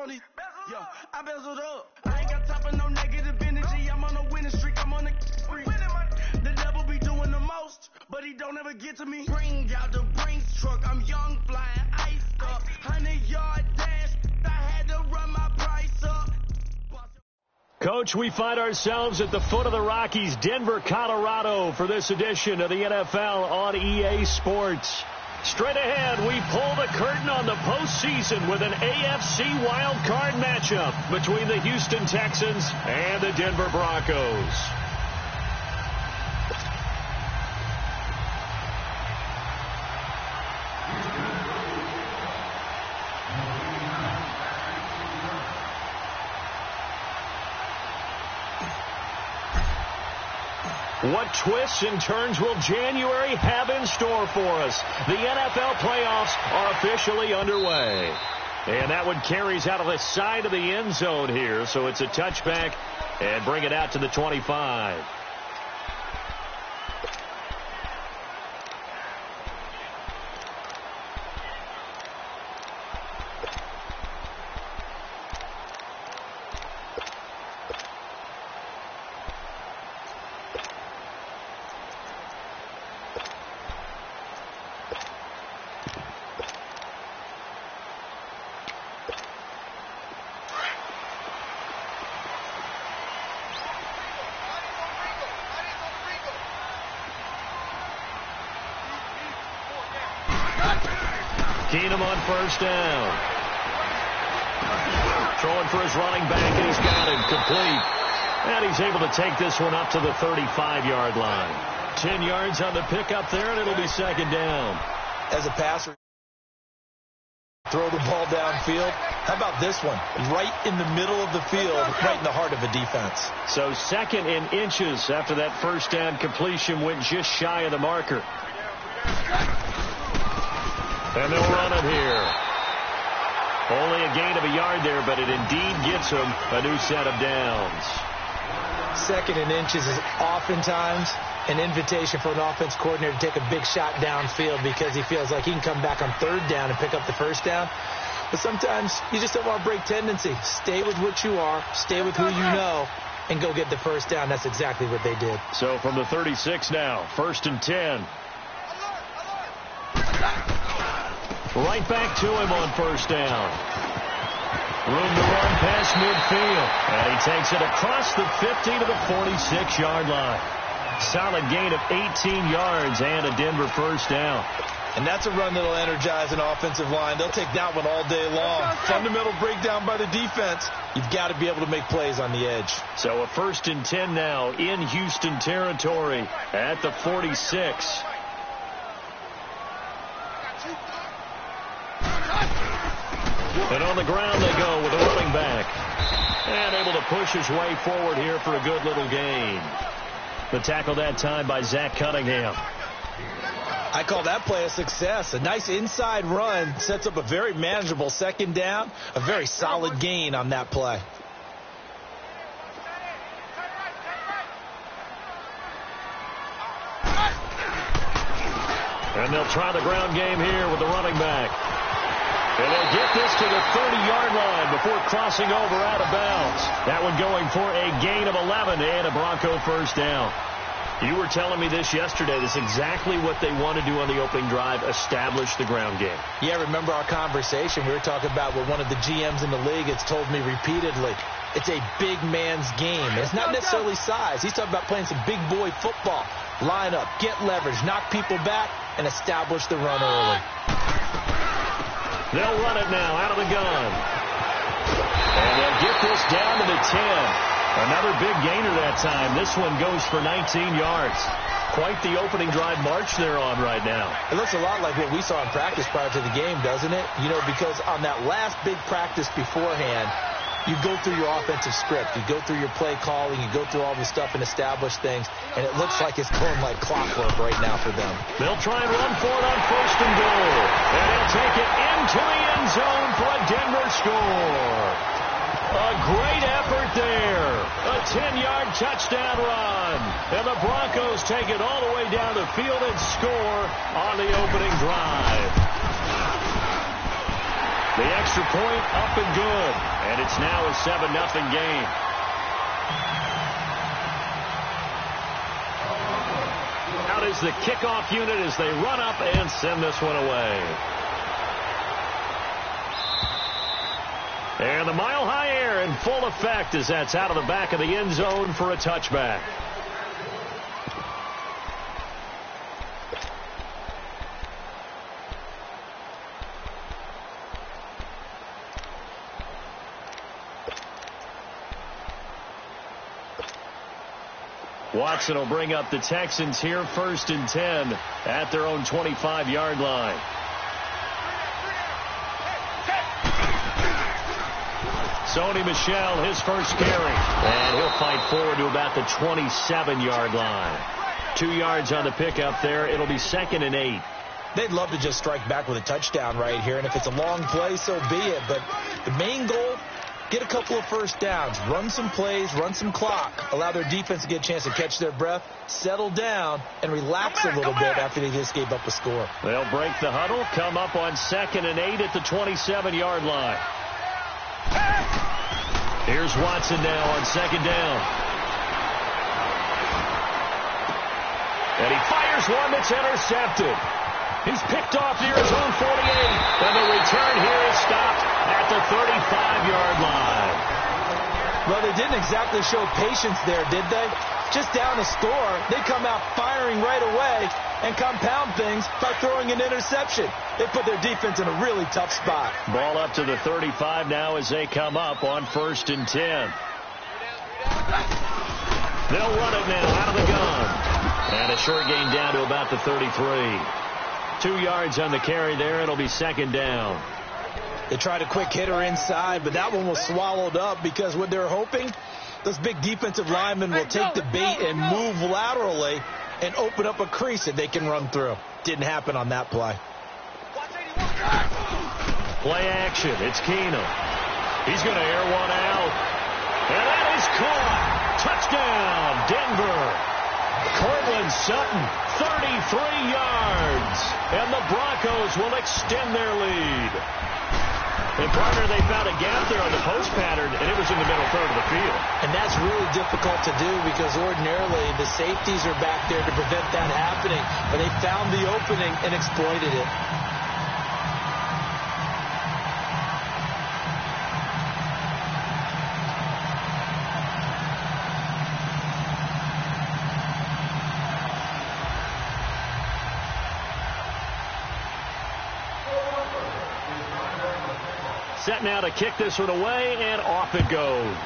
on these. Yo, I bezeled up. I ain't got time for no negative energy. I'm on a winning streak. I'm on a streak. The devil be doing the most, but he don't ever get to me. Bring out the Brinks truck. I'm young, flying, iced up. 100-yard dash. I had to run my price up. Coach, we find ourselves at the foot of the Rockies, Denver, Colorado, for this edition of the NFL on EA Sports. Straight ahead, we pull the curtain on the postseason with an AFC wildcard matchup between the Houston Texans and the Denver Broncos. What twists and turns will January have in store for us? The NFL playoffs are officially underway. And that one carries out of the side of the end zone here. So it's a touchback and bring it out to the 25. Keenum on first down. Throwing for his running back, and he's got it complete. And he's able to take this one up to the 35-yard line. 10 yards on the pickup there, and it'll be second down. As a passer, throw the ball downfield. How about this one? Right in the middle of the field, right in the heart of a defense. So second in inches after that first down completion went just shy of the marker. And they'll run it here. Only a gain of a yard there, but it indeed gets them a new set of downs. Second in inches is oftentimes an invitation for an offense coordinator to take a big shot downfield because he feels like he can come back on third down and pick up the first down. But sometimes you just don't want to break tendency. Stay with what you are, stay with who you know, and go get the first down. That's exactly what they did. So from the 36 now, 1st and 10. Right back to him on first down. Room to run past midfield. And he takes it across the 50 to the 46-yard line. Solid gain of 18 yards and a Denver first down. And that's a run that'll energize an offensive line. They'll take that one all day long. Fundamental breakdown by the defense. You've got to be able to make plays on the edge. So a 1st and 10 now in Houston territory at the 46. And on the ground they go with a running back. And able to push his way forward here for a good little gain. The tackle that time by Zach Cunningham. I call that play a success. A nice inside run sets up a very manageable second down. A very solid gain on that play. And they'll try the ground game here with the running back. And they'll get this to the 30-yard line before crossing over out of bounds. That one going for a gain of 11 and a Bronco first down. You were telling me this yesterday. This is exactly what they want to do on the opening drive, establish the ground game. Yeah, remember our conversation. We were talking about what one of the GMs in the league has told me repeatedly. It's a big man's game. It's not necessarily size. He's talking about playing some big boy football. Line up, get leverage, knock people back, and establish the run early. They'll run it now out of the gun. And they'll get this down to the 10. Another big gainer that time. This one goes for 19 yards. Quite the opening drive march they're on right now. It looks a lot like what we saw in practice prior to the game, doesn't it? You know, because on that last big practice beforehand, you go through your offensive script. You go through your play calling. You go through all this stuff and establish things. And it looks like it's going like clockwork right now for them. They'll try and run for it on 1st and goal. And they'll take it into the end zone for a Denver score. A great effort there. A 10-yard touchdown run. And the Broncos take it all the way down the field and score on the opening drive. The extra point up and good. And it's now a 7-0 game. Out is the kickoff unit as they run up and send this one away. And the mile-high air in full effect as that's out of the back of the end zone for a touchback. Watson will bring up the Texans here 1st and 10 at their own 25-yard line. Sony Michel, his first carry. And he'll fight forward to about the 27-yard line. 2 yards on the pickup there. It'll be 2nd and 8. They'd love to just strike back with a touchdown right here. And if it's a long play, so be it. But the main goal, get a couple of first downs, run some plays, run some clock, allow their defense to get a chance to catch their breath, settle down, and relax a little bit after they just gave up a score. They'll break the huddle, come up on 2nd and 8 at the 27-yard line. Here's Watson now on 2nd down. And he fires one that's intercepted. He's picked off near his own 48. And the return here is stopped at the 35-yard line. Well, they didn't exactly show patience there, did they? Just down a score, they come out firing right away and compound things by throwing an interception. They put their defense in a really tough spot. Ball up to the 35 now as they come up on 1st and 10. They'll run it now out of the gun. And a short gain down to about the 33. 2 yards on the carry there. It'll be 2nd down. They tried a quick hitter inside, but that one was swallowed up because what they're hoping, those big defensive linemen will take the bait and move laterally and open up a crease that they can run through. Didn't happen on that play. Play action. It's Keenum. He's going to air one out. And that is caught. Touchdown, Denver. Cortland Sutton, 33 yards. And the Broncos will extend their lead. And, partner, they found a gap there on the post pattern, and it was in the middle third of the field. And that's really difficult to do because ordinarily the safeties are back there to prevent that happening. But they found the opening and exploited it. Set now to kick this one away, and off it goes.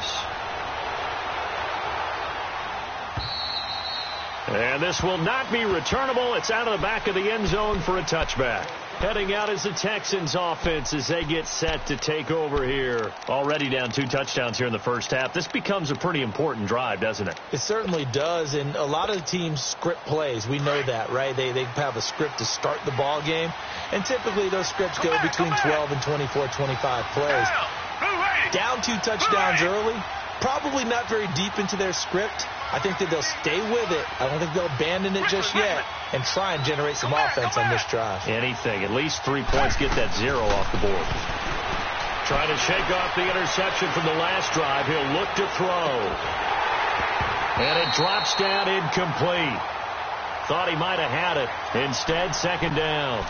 And this will not be returnable. It's out of the back of the end zone for a touchback. Heading out is the Texans offense as they get set to take over here. Already down 2 touchdowns here in the first half. This becomes a pretty important drive, doesn't it? It certainly does, and a lot of the teams script plays. We know that, right? They have a script to start the ball game, and typically those scripts go between 12 and 24, 25 plays. Down 2 touchdowns early, probably not very deep into their script. I think that they'll stay with it. I don't think they'll abandon it just yet and try and generate some offense on this drive. Anything. At least 3 points. Get that 0 off the board. Trying to shake off the interception from the last drive. He'll look to throw. And it drops down incomplete. Thought he might have had it. Instead, 2nd down.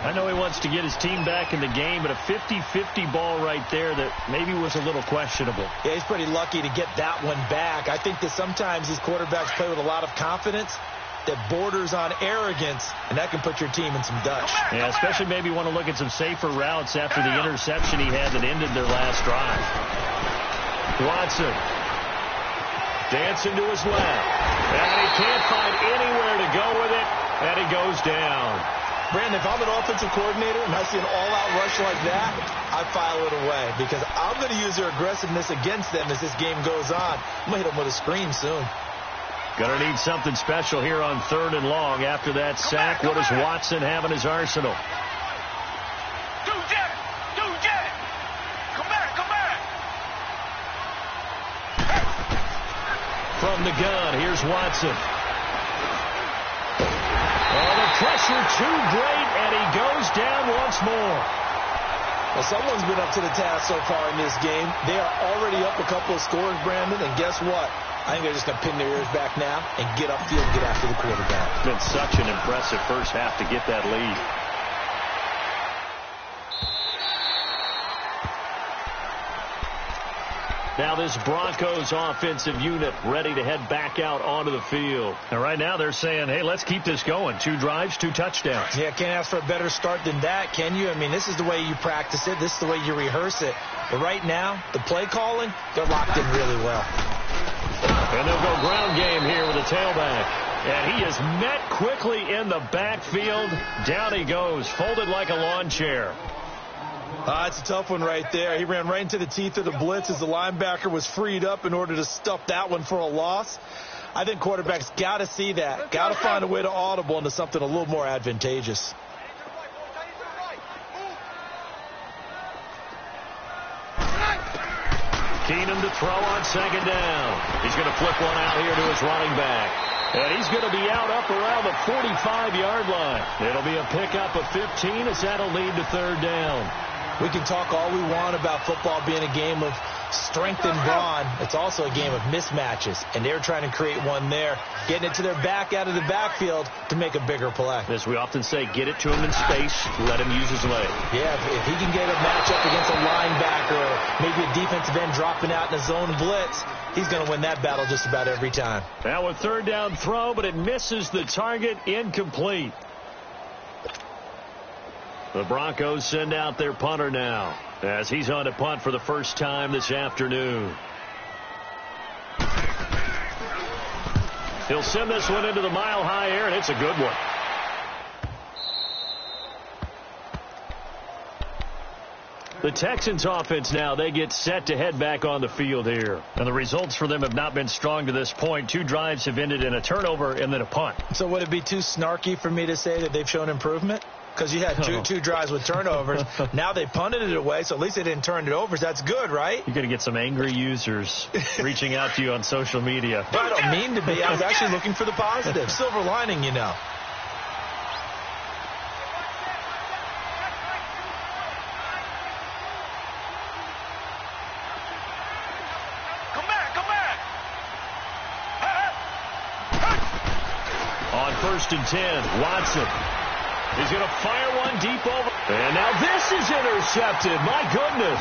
I know he wants to get his team back in the game, but a 50-50 ball right there that maybe was a little questionable. Yeah, he's pretty lucky to get that one back. I think that sometimes these quarterbacks play with a lot of confidence that borders on arrogance, and that can put your team in some dutch. Yeah, especially maybe want to look at some safer routes after the interception he had that ended their last drive. Watson dancing to his left, and he can't find anywhere to go with it, and he goes down. Brandon, if I'm an offensive coordinator and I see an all-out rush like that, I file it away because I'm going to use their aggressiveness against them as this game goes on. I'm going to hit them with a screen soon. Going to need something special here on 3rd and long. After that sack, what does Watson have in his arsenal? Come back. From the gun, here's Watson. Oh, the pressure too great, and he goes down once more. Well, someone's been up to the task so far in this game. They are already up a couple of scores, Brandon, and guess what? I think they're just going to pin their ears back now and get upfield and get after the quarterback. It's been such an impressive first half to get that lead. Now this Broncos offensive unit ready to head back out onto the field. And right now they're saying, hey, let's keep this going. 2 drives, 2 touchdowns. Yeah, can't ask for a better start than that, can you? I mean, this is the way you practice it. This is the way you rehearse it. But right now, the play calling, they're locked in really well. And they'll go ground game here with a tailback. And he is met quickly in the backfield. Down he goes, folded like a lawn chair. It's a tough one right there. He ran right into the teeth of the blitz as the linebacker was freed up in order to stuff that one for a loss. I think quarterbacks got to see that. Got to find a way to audible into something a little more advantageous. Keenum to throw on second down. He's going to flip one out here to his running back. And he's going to be out up around the 45-yard line. It'll be a pickup of 15 as that'll lead to third down. We can talk all we want about football being a game of strength and brawn. It's also a game of mismatches, and they're trying to create one there, getting it to their back out of the backfield to make a bigger play. As we often say, get it to him in space, let him use his leg. Yeah, if he can get a matchup against a linebacker or maybe a defensive end dropping out in a zone blitz, he's going to win that battle just about every time. Now a third down throw, but it misses the target, incomplete. The Broncos send out their punter now as he's on to punt for the first time this afternoon. He'll send this one into the mile-high air, and it's a good one. The Texans offense now, they get set to head back on the field here. And the results for them have not been strong to this point. 2 drives have ended in a turnover and then a punt. So would it be too snarky for me to say that they've shown improvement? Because you had two drives with turnovers. Now they punted it away, so at least they didn't turn it over. So that's good, right? You're going to get some angry users reaching out to you on social media. I don't mean to be. I was actually looking for the positive. Silver lining, you know. Come back. On 1st and 10, Watson. He's going to fire one deep over. And now this is intercepted. My goodness.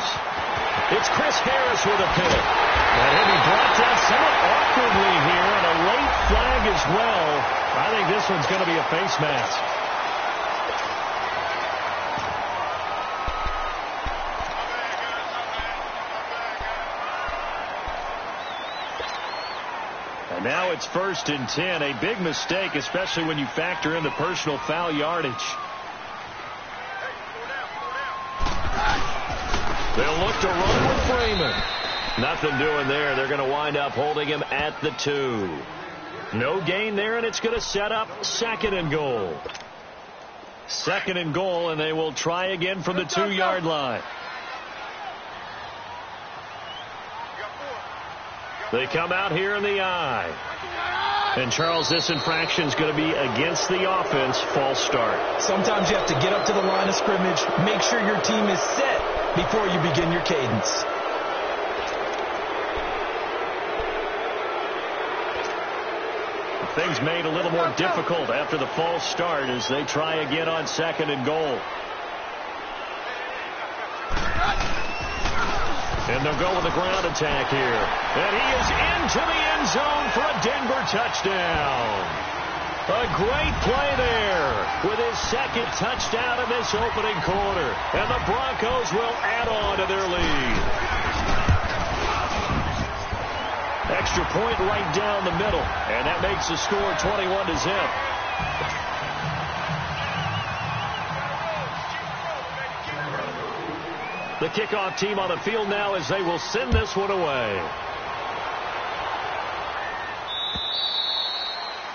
It's Chris Harris with a pick. And he'll be brought down somewhat awkwardly here, and a late flag as well. I think this one's going to be a face mask. And now it's 1st and 10. A big mistake, especially when you factor in the personal foul yardage. They'll look to run with Freeman. Nothing doing there. They're going to wind up holding him at the 2. No gain there, and it's going to set up 2nd and goal. 2nd and goal, and they will try again from the 2-yard line. They come out here in the eye. And, Charles, this infraction is going to be against the offense. False start. Sometimes you have to get up to the line of scrimmage, make sure your team is set before you begin your cadence. Things made a little more difficult after the false start as they try again on 2nd and goal. And they'll go with a ground attack here. And he is into the end zone for a Denver touchdown. A great play there with his 2nd touchdown in this opening quarter. And the Broncos will add on to their lead. Extra point right down the middle. And that makes the score 21-0. The kickoff team on the field now as they will send this one away.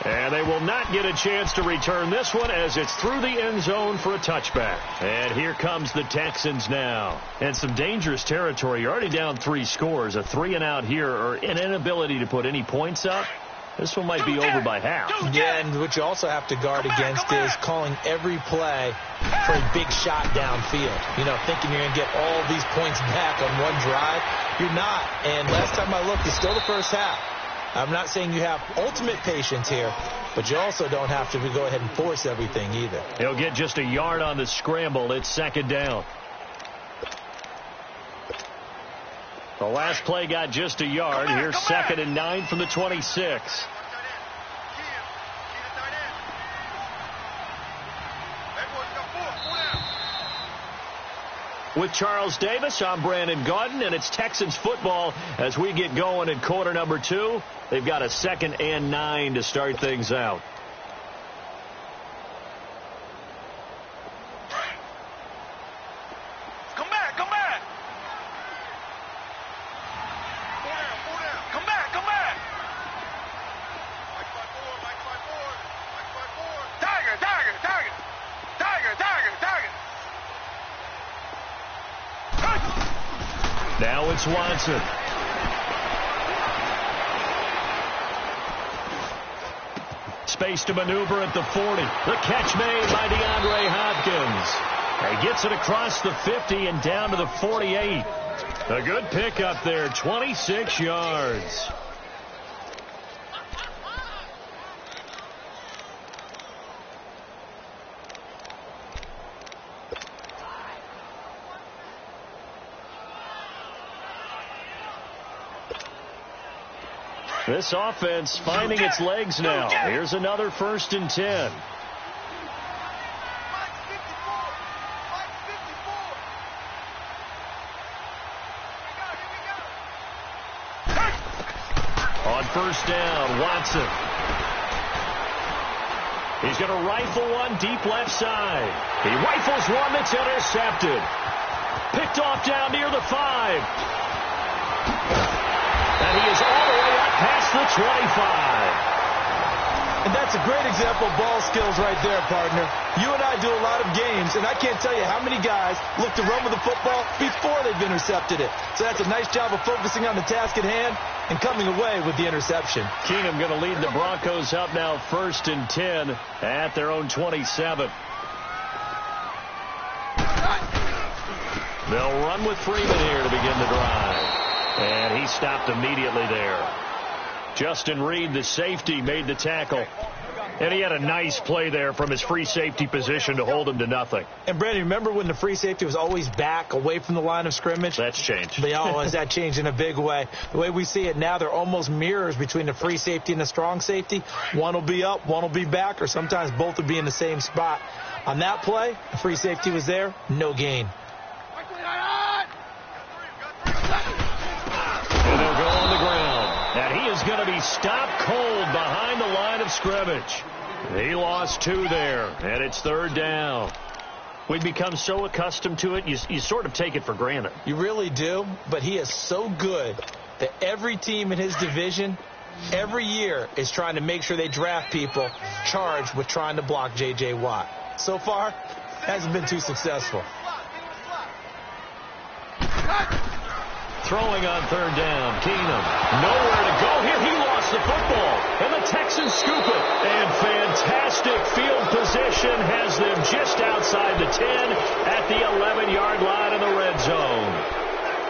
And they will not get a chance to return this one as it's through the end zone for a touchback. And here comes the Texans now. And some dangerous territory. You're already down 3 scores. A 3-and-out here or an inability to put any points up. This one might be over by half. Yeah, and what you also have to guard against is calling every play for a big shot downfield. You know, thinking you're going to get all these points back on one drive. You're not. And last time I looked, it's still the first half. I'm not saying you have ultimate patience here, but you also don't have to go ahead and force everything either. He'll get just a yard on the scramble. It's second down. The last play got just a yard. Here's second and 9 from the 26. With Charles Davis, I'm Brandon Gaudin, and it's Texans football as we get going in quarter number 2. They've got a second and 9 to start things out. Now it's Watson. Space to maneuver at the 40. The catch made by DeAndre Hopkins. He gets it across the 50 and down to the 48. A good pickup there, 26 yards. This offense finding its legs now. Here's another 1st and 10. On 1st down, Watson. He's going to rifle one deep left side. He rifles one that's intercepted. Picked off down near the 5. And he is all the way up past the 25. And that's a great example of ball skills right there, partner. You and I do a lot of games, and I can't tell you how many guys look to run with the football before they've intercepted it. So that's a nice job of focusing on the task at hand and coming away with the interception. Keenum going to lead the Broncos up now 1st and 10 at their own 27. They'll run with Freeman here to begin the drive. And he stopped immediately there. Justin Reed, the safety, made the tackle. And he had a nice play there from his free safety position to hold him to nothing. And, Brandon, remember when the free safety was always back away from the line of scrimmage? That's changed. Has that changed in a big way? The way we see it now, they're almost mirrors between the free safety and the strong safety. One will be up, one will be back, or sometimes both will be in the same spot. On that play, the free safety was there, no gain. And they'll go on the ground. And he is going to be stopped cold behind the line of scrimmage. He lost 2 there, and it's 3rd down. We've become so accustomed to it, you sort of take it for granted. You really do, but he is so good that every team in his division, every year, is trying to make sure they draft people charged with trying to block J.J. Watt. So far, hasn't been too successful. Throwing on 3rd down, Keenum. Nowhere to go here. He lost the football, and the Texans scoop it. And fantastic field position has them just outside the 10 at the 11-yard line in the red zone.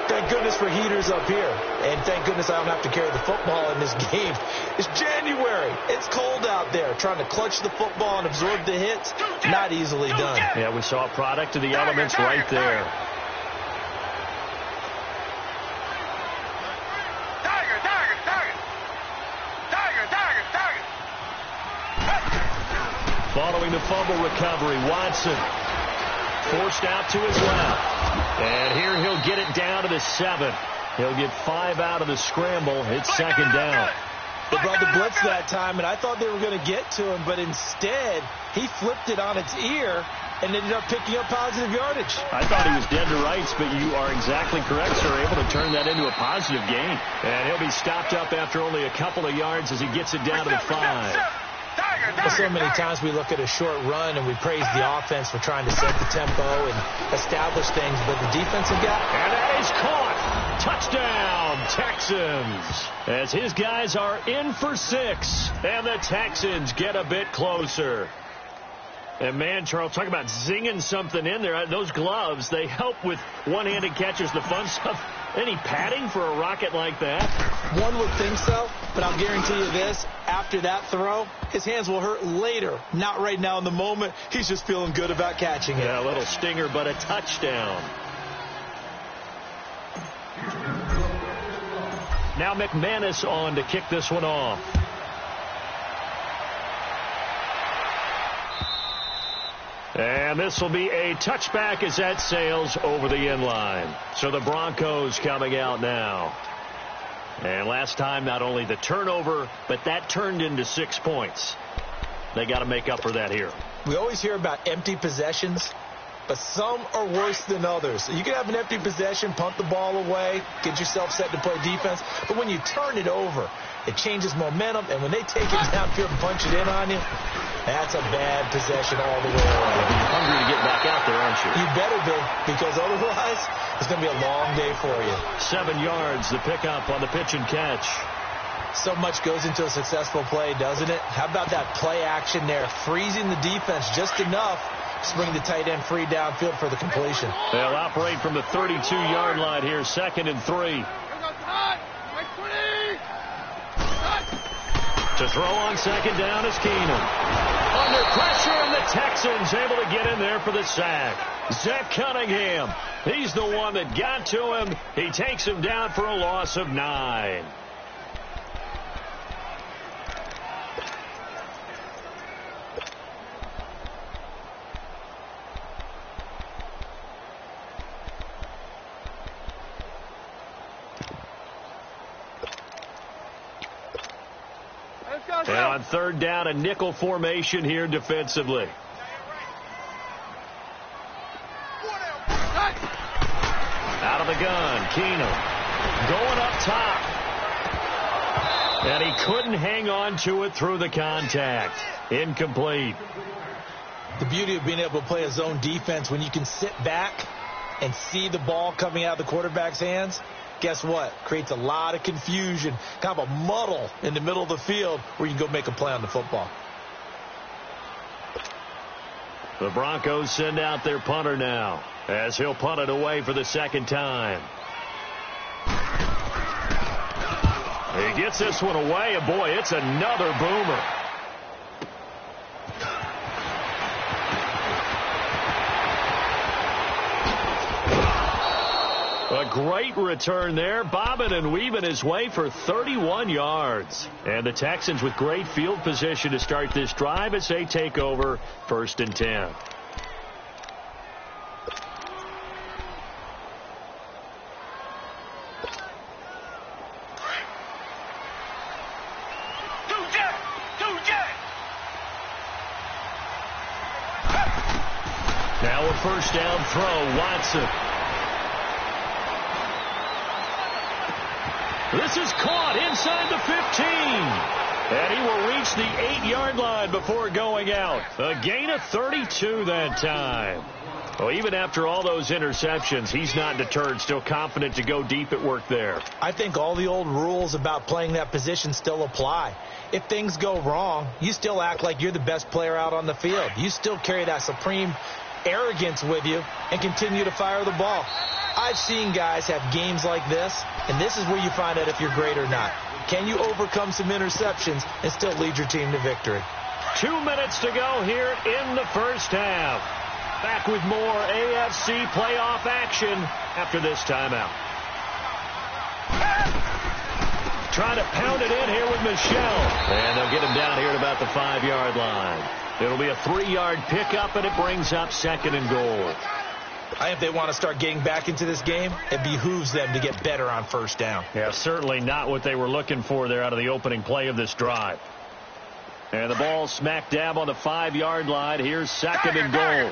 Thank goodness for heaters up here. And thank goodness I don't have to carry the football in this game. It's January. It's cold out there. Trying to clutch the football and absorb the hits, not easily done. Yeah, we saw a product of the elements right there. Following the fumble recovery, Watson forced out to his left. And here he'll get it down to the 7. He'll get 5 out of the scramble. It's 2nd down. They brought the blitz that time, and I thought they were going to get to him, but instead he flipped it on its ear and ended up picking up positive yardage. I thought he was dead to rights, but you are exactly correct, sir. Able to turn that into a positive gain. And he'll be stopped up after only a couple of yards as he gets it down to the 5. Well, so many times we look at a short run and we praise the offense for trying to set the tempo and establish things, but the defensive guy... And that is caught. Touchdown, Texans. As his guys are in for 6, and the Texans get a bit closer. And, man, Charles, talk about zinging something in there. Those gloves, they help with one-handed catches, the fun stuff. Any padding for a rocket like that? One would think so, but I'll guarantee you this. After that throw, his hands will hurt later. Not right now in the moment. He's just feeling good about catching it. Yeah, a little stinger, but a touchdown. Now McManus on to kick this one off. And this will be a touchback as that sails over the end line. So the Broncos coming out now. And last time, not only the turnover, but that turned into 6 points. They got to make up for that here. We always hear about empty possessions, but some are worse than others. You can have an empty possession, punt the ball away, get yourself set to play defense, but when you turn it over, it changes momentum, and when they take it downfield and punch it in on you, that's a bad possession all the way around. You're hungry to get back out there, aren't you? You better be, because otherwise, it's going to be a long day for you. 7 yards, the pickup on the pitch and catch. So much goes into a successful play, doesn't it? How about that play action there, freezing the defense just enough to bring the tight end free downfield for the completion. They'll operate from the 32-yard line here, 2nd and 3. To throw on 2nd down is Keenum. Under pressure, and the Texans able to get in there for the sack. Zach Cunningham, he's the one that got to him. He takes him down for a loss of 9. And on 3rd down, a nickel formation here defensively. Out of the gun, Keenum going up top. And he couldn't hang on to it through the contact. Incomplete. The beauty of being able to play a zone defense when you can sit back and see the ball coming out of the quarterback's hands, guess what? Creates a lot of confusion, kind of a muddle in the middle of the field where you can go make a play on the football. The Broncos send out their punter now as he'll punt it away for the 2nd time. He gets this one away, and boy, it's another boomer. A great return there, bobbing and weaving his way for 31 yards. And the Texans with great field position to start this drive as they take over 1st and 10. Now a 1st down throw, Watson. This is caught inside the 15. And he will reach the 8-yard line before going out. A gain of 32 that time. Well, even after all those interceptions, he's not deterred, still confident to go deep at work there. I think all the old rules about playing that position still apply. If things go wrong, you still act like you're the best player out on the field. You still carry that supreme arrogance with you and continue to fire the ball. I've seen guys have games like this, and this is where you find out if you're great or not. Can you overcome some interceptions and still lead your team to victory? 2 minutes to go here in the 1st half. Back with more AFC playoff action after this timeout. Trying to pound it in here with Michelle. And they'll get him down here at about the 5-yard line. It'll be a 3-yard pickup, and it brings up 2nd and goal. I think if they want to start getting back into this game, it behooves them to get better on 1st down. Yeah, certainly not what they were looking for there out of the opening play of this drive. And the ball smack dab on the 5-yard line. Here's 2nd and goal.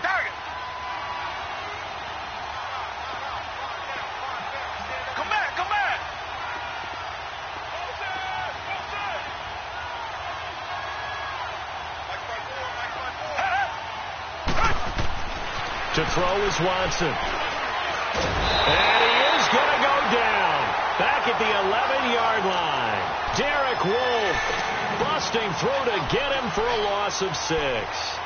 throw is Watson. And he is going to go down. Back at the 11-yard line. Derek Wolfe busting through to get him for a loss of 6.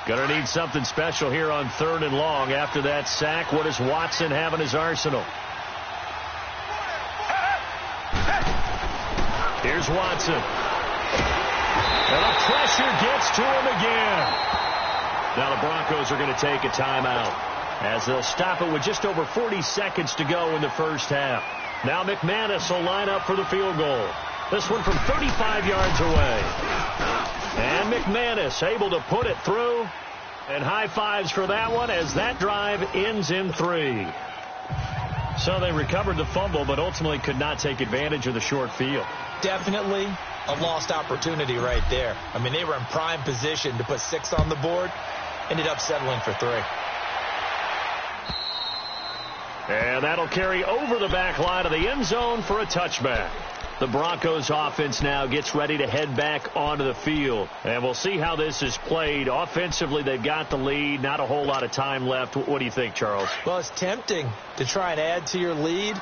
Going to need something special here on 3rd and long. After that sack, what does Watson have in his arsenal? Here's Watson. And the pressure gets to him again. Now the Broncos are going to take a timeout as they'll stop it with just over 40 seconds to go in the first half. Now McManus will line up for the field goal. This one from 35 yards away. And McManus able to put it through. And high fives for that one as that drive ends in 3. So they recovered the fumble, but ultimately could not take advantage of the short field. Definitely a lost opportunity right there. I mean, they were in prime position to put 6 on the board. Ended up settling for 3. And that'll carry over the back line of the end zone for a touchback. The Broncos offense now gets ready to head back onto the field. And we'll see how this is played. Offensively, they've got the lead. Not a whole lot of time left. What do you think, Charles? Well, it's tempting to try and add to your lead.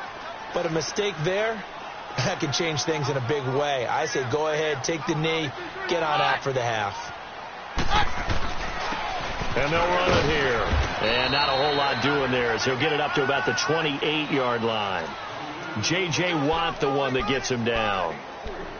But a mistake there, that can change things in a big way. I say go ahead, take the knee, get on out for the half. And they'll run it here. And not a whole lot doing there as he'll get it up to about the 28-yard line. J.J. Watt, the one that gets him down.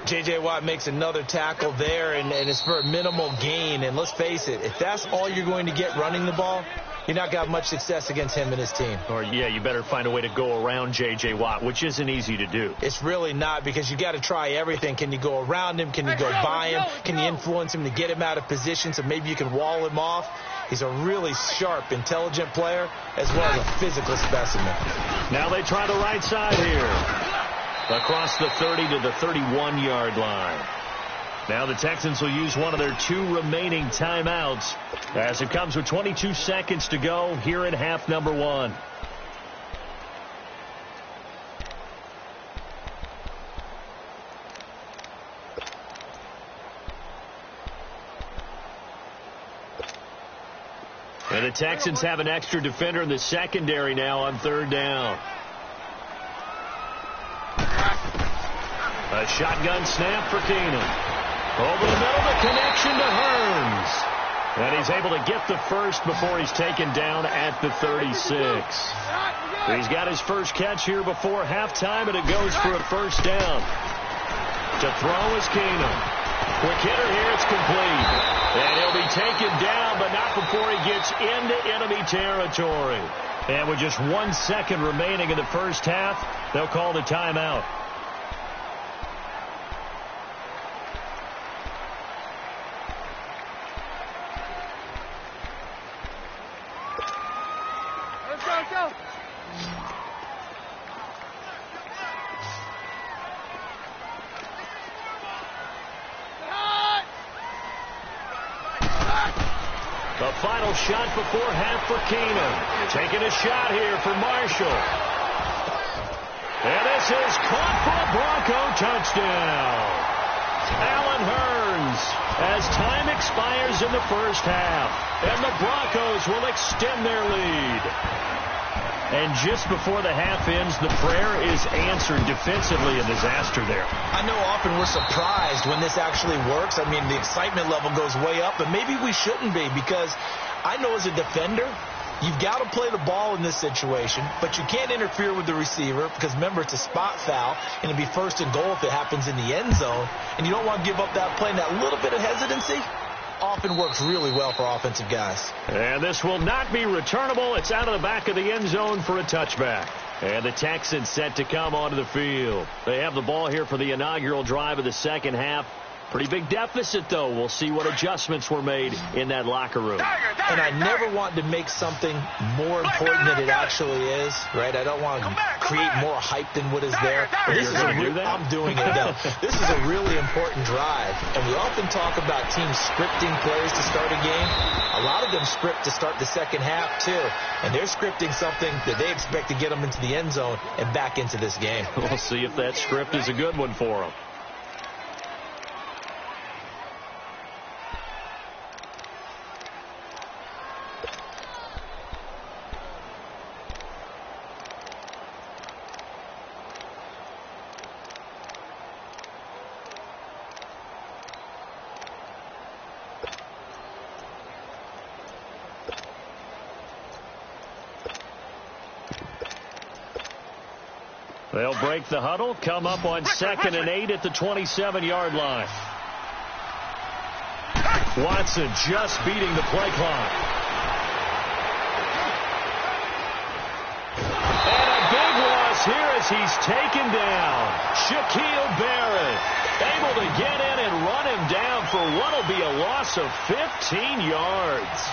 J.J. Watt makes another tackle there, and it's for a minimal gain. And let's face it, if that's all you're going to get running the ball, you're not going to have much success against him and his team. Or, yeah, you better find a way to go around J.J. Watt, which isn't easy to do. It's really not, because you got to try everything. Can you go around him? Can you go by him? Can you influence him to get him out of position so maybe you can wall him off? He's a really sharp, intelligent player, as well as a physical specimen. Now they try the right side here. Across the 30 to the 31-yard line. Now the Texans will use one of their 2 remaining timeouts as it comes with 22 seconds to go here in half number 1. And the Texans have an extra defender in the secondary now on 3rd down. A shotgun snap for Keenum. Over the middle, the connection to Hearns. And he's able to get the first before he's taken down at the 36. He's got his first catch here before halftime, and it goes for a first down. To throw is Keenum. Quick hitter here, it's complete. And he'll be taken down, but not before he gets into enemy territory. And with just 1 second remaining in the first half, they'll call the timeout. Let's go. The final shot before half for Keenum. Taking a shot here for Marshall. And this is caught for a Bronco touchdown. Allen Hearns as time expires in the first half. And the Broncos will extend their lead. And just before the half ends, the prayer is answered. Defensively, a disaster there. I know often we're surprised when this actually works. I mean, the excitement level goes way up, but maybe we shouldn't be, because I know as a defender, you've got to play the ball in this situation, but you can't interfere with the receiver because, remember, it's a spot foul, and it'd be 1st and goal if it happens in the end zone, and you don't want to give up that play, and that little bit of hesitancy often works really well for offensive guys. And this will not be returnable. It's out of the back of the end zone for a touchback. And the Texans set to come onto the field. They have the ball here for the inaugural drive of the second half. Pretty big deficit, though. We'll see what adjustments were made in that locker room. And I never want to make something more important than it actually is, right? I don't want to create more hype than what is there. This is I'm doing it now. This is a really important drive, and we often talk about teams scripting plays to start a game. A lot of them script to start the second half, too, and they're scripting something that they expect to get them into the end zone and back into this game. We'll see if that script is a good one for them. They'll break the huddle, come up on 2nd and 8 at the 27-yard line. Watson just beating the play clock. And a big loss here as he's taken down. Shaquille Barrett able to get in and run him down for what will be a loss of 15 yards.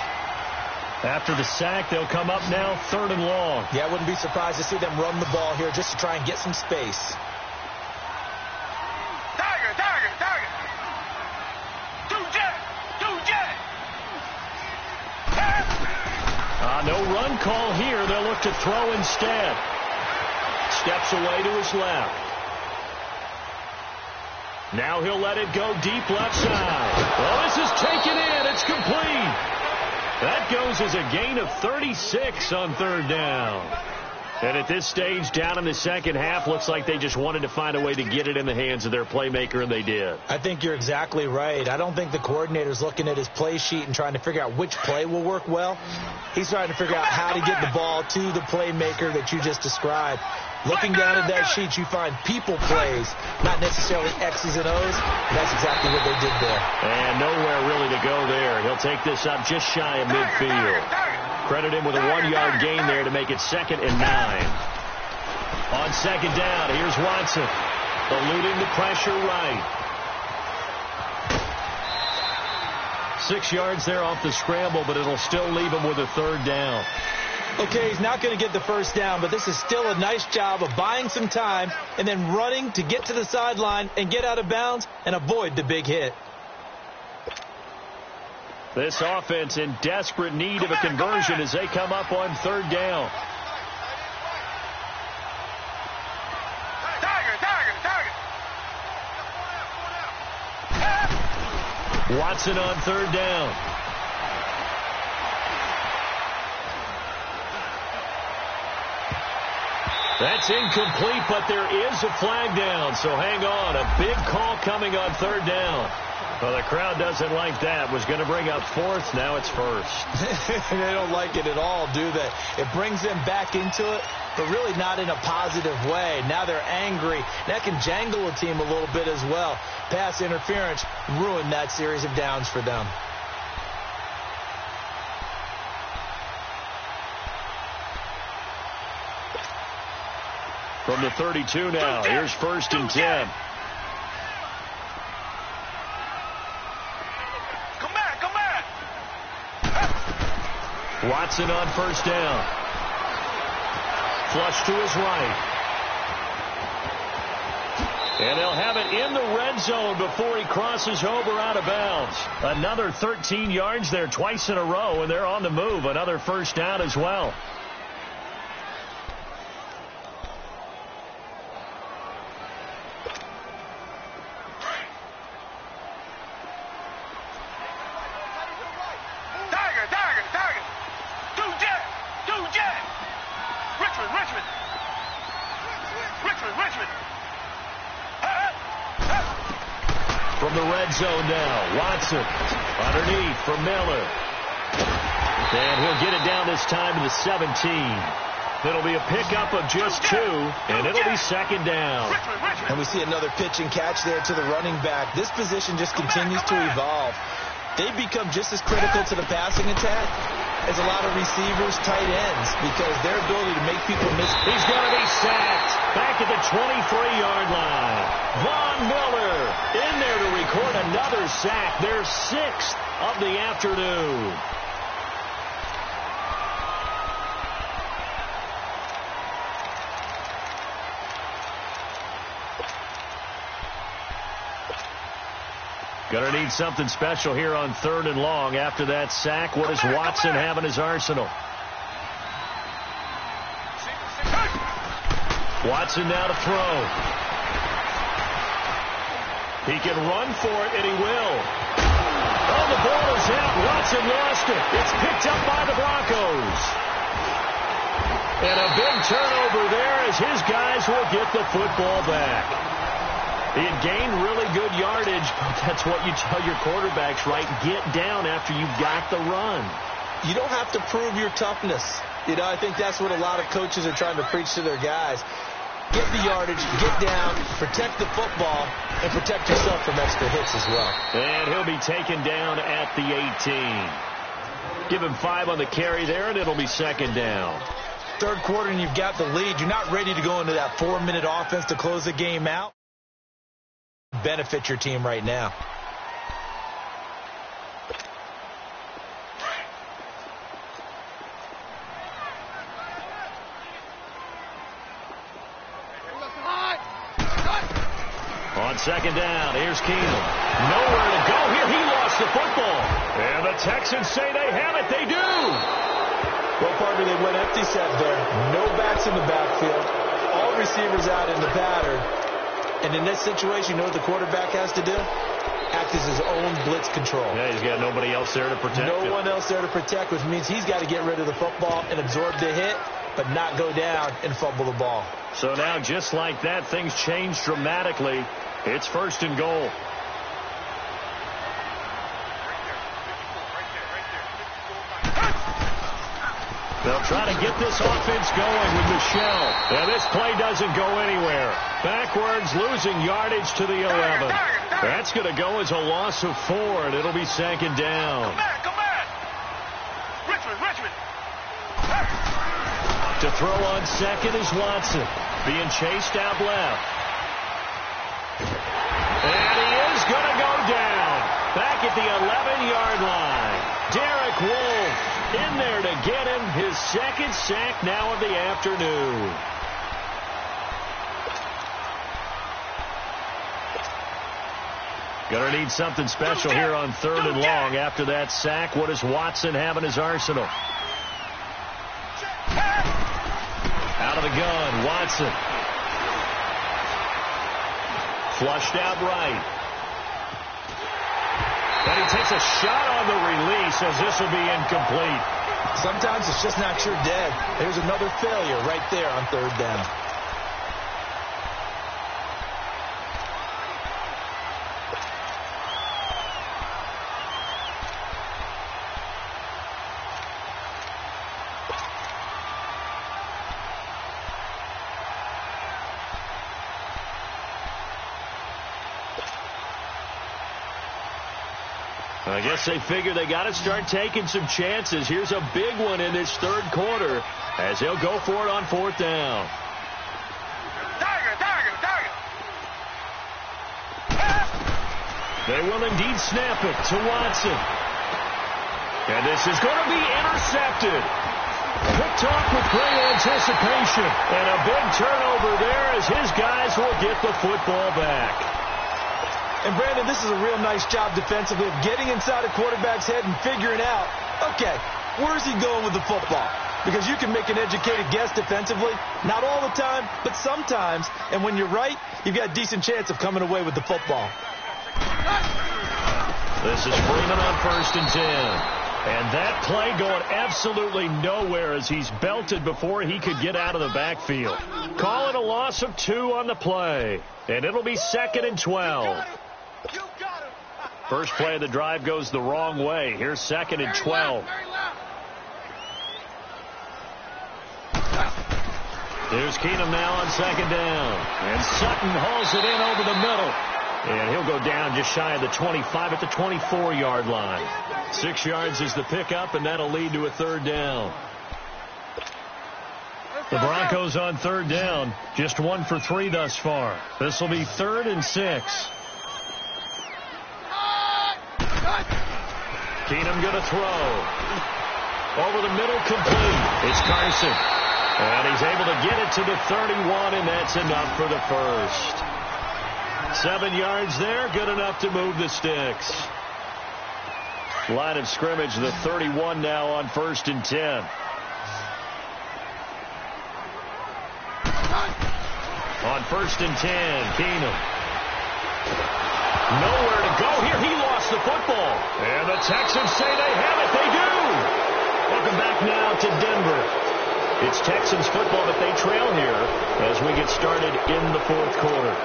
After the sack, they'll come up now 3rd and long. Yeah, I wouldn't be surprised to see them run the ball here just to try and get some space. Target. Two jet. No run call here. They'll look to throw instead. Steps away to his left. Now he'll let it go deep left side. Well, this is taken in. It's complete. That goes as a gain of 36 on 3rd down. And at this stage, down in the second half, looks like they just wanted to find a way to get it in the hands of their playmaker, and they did. I think you're exactly right. I don't think the coordinator's looking at his play sheet and trying to figure out which play will work well. He's trying to figure out how to get the ball to the playmaker that you just described. Looking down at that sheet, you find people plays, not necessarily X's and O's. That's exactly what they did there. And nowhere really to go there. He'll take this up just shy of midfield. Credit him with a 1-yard gain there to make it 2nd and 9. On 2nd down, here's Watson. Eluding the pressure right. 6 yards there off the scramble, but it'll still leave him with a 3rd down. Okay, he's not going to get the 1st down, but this is still a nice job of buying some time and then running to get to the sideline and get out of bounds and avoid the big hit. This offense in desperate need of a conversion as they come up on 3rd down. Watson on 3rd down. That's incomplete, but there is a flag down, so hang on. A big call coming on 3rd down. Well, the crowd doesn't like that. Was going to bring up 4th. Now it's 1st. They don't like it at all, do they? It brings them back into it, but really not in a positive way. Now they're angry. That can jangle a team a little bit as well. Pass interference ruined that series of downs for them. From the 32 now, here's 1st and 10. Watson on 1st down. Flush to his right. And they'll have it in the red zone before he crosses over out of bounds. Another 13 yards there twice in a row, and they're on the move. Another 1st down as well. From the red zone now, Watson underneath for Miller. And he'll get it down this time to the 17. It'll be a pickup of just 2, and it'll be 2nd down. And we see another pitch and catch there to the running back. This position just continues to evolve. They become just as critical to the passing attack as a lot of receivers, tight ends, because their ability to make people miss. He's going to be sacked back at the 23-yard line. Von Miller in there to record another sack. Their 6th of the afternoon. Going to need something special here on 3rd and long. After that sack, what does Watson have in his arsenal? Watson now to throw. He can run for it, and he will. Oh, the ball is out. Watson lost it. It's picked up by the Broncos. And a big turnover there as his guys will get the football back. He had gained really good yardage, but that's what you tell your quarterbacks, right? Get down after you've got the run. You don't have to prove your toughness. You know, I think that's what a lot of coaches are trying to preach to their guys. Get the yardage, get down, protect the football, and protect yourself from extra hits as well. And he'll be taken down at the 18. Give him 5 on the carry there, and it'll be 2nd down. 3rd quarter, and you've got the lead. You're not ready to go into that 4-minute offense to close the game out. Benefit your team right now. On 2nd down, here's Keenum. Nowhere to go here. He lost the football. And the Texans say they have it. They do. Well, partner, they went empty set there. No backs in the backfield. All receivers out in the pattern. And in this situation, you know what the quarterback has to do? Act as his own blitz control. Yeah, he's got nobody else there to protect him. No one else there to protect, which means he's got to get rid of the football and absorb the hit, but not go down and fumble the ball. So now, just like that, things change dramatically. It's 1st and goal. They'll try to get this offense going with Michelle. And this play doesn't go anywhere. Backwards, losing yardage to the 11. That's going to go as a loss of 4, and it'll be 2nd down. Come back. Richmond. To throw on 2nd is Watson. Being chased out left. And he is going to go down. Back at the 11-yard line. Derek Wolfe in there to get him his 2nd sack now of the afternoon. Going to need something special here on 3rd and long. After that sack, what does Watson have in his arsenal? Out of the gun, Watson. Flushed out right. And he takes a shot on the release as this will be incomplete. Sometimes it's just not your day. There's another failure right there on 3rd down. I guess they figure they got to start taking some chances. Here's a big one in this 3rd quarter as he'll go for it on 4th down. Tiger. They will indeed snap it to Watson. And this is going to be intercepted. Picked off with great anticipation. And a big turnover there as his guys will get the football back. And, Brandon, this is a real nice job defensively of getting inside a quarterback's head and figuring out, okay, where's he going with the football? Because you can make an educated guess defensively. Not all the time, but sometimes. And when you're right, you've got a decent chance of coming away with the football. This is Freeman on 1st and 10. And that play going absolutely nowhere as he's belted before he could get out of the backfield. Call it a loss of 2 on the play. And it'll be 2nd and 12. First play of the drive goes the wrong way. Here's 2nd and 12. Here's Keenum now on 2nd down. And Sutton hauls it in over the middle. And he'll go down just shy of the 25 at the 24-yard line. 6 yards is the pickup, and that'll lead to a 3rd down. The Broncos on 3rd down. Just 1 for 3 thus far. This will be 3rd and 6. Keenum going to throw. Over the middle, complete. It's Carson. And he's able to get it to the 31, and that's enough for the first. 7 yards there, good enough to move the sticks. Line of scrimmage, the 31 now on 1st and 10. On 1st and 10, Keenum. Nowhere to go here. He lost the football. And the Texans say they have it. They do. Welcome back now to Denver. It's Texans football, but they trail here as we get started in the 4th quarter.